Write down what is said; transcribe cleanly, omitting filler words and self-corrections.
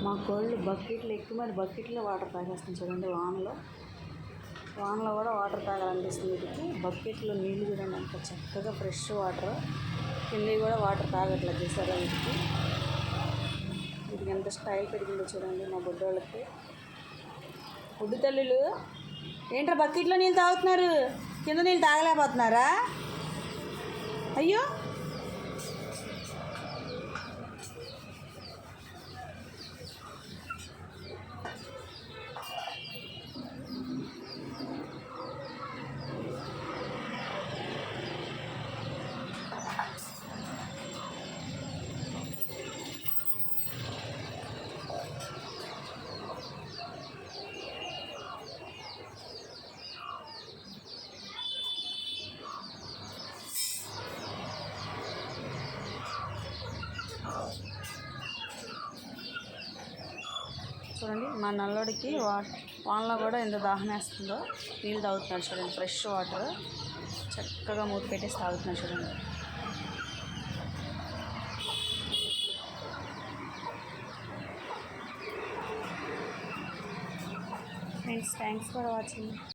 మా కోళ్ళు బకెట్లు ఎక్కువ మరి బకెట్లో వాటర్ తాగేస్తుంది చూడండి. వానలో కూడా వాటర్ తాగాలనిపిస్తుంది వీటికి. బకెట్లో నీళ్ళు చూడండి అంత చక్కగా ఫ్రెష్ వాటర్. కింద కూడా వాటర్ తాగట్లేదు చూసారా వీటికి. వీటికి ఎంత స్టైల్ పెరిగిందో చూడండి మా బుడ్డోళ్ళకి. బుడ్డు తల్లులు ఏంట్రా బకెట్లో నీళ్ళు తాగుతున్నారు, కింద నీళ్ళు తాగలేకపోతున్నారా? అయ్యో చూడండి మా నల్లోడికి వానలో కూడా ఎంత దాహం వేస్తుందో. నీళ్ళు తాగుతున్నాడు చూడండి, ఫ్రెష్ వాటర్ చక్కగా మూత పెట్టేసి తాగుతున్నాడు చూడండి. Friends, thanks for watching.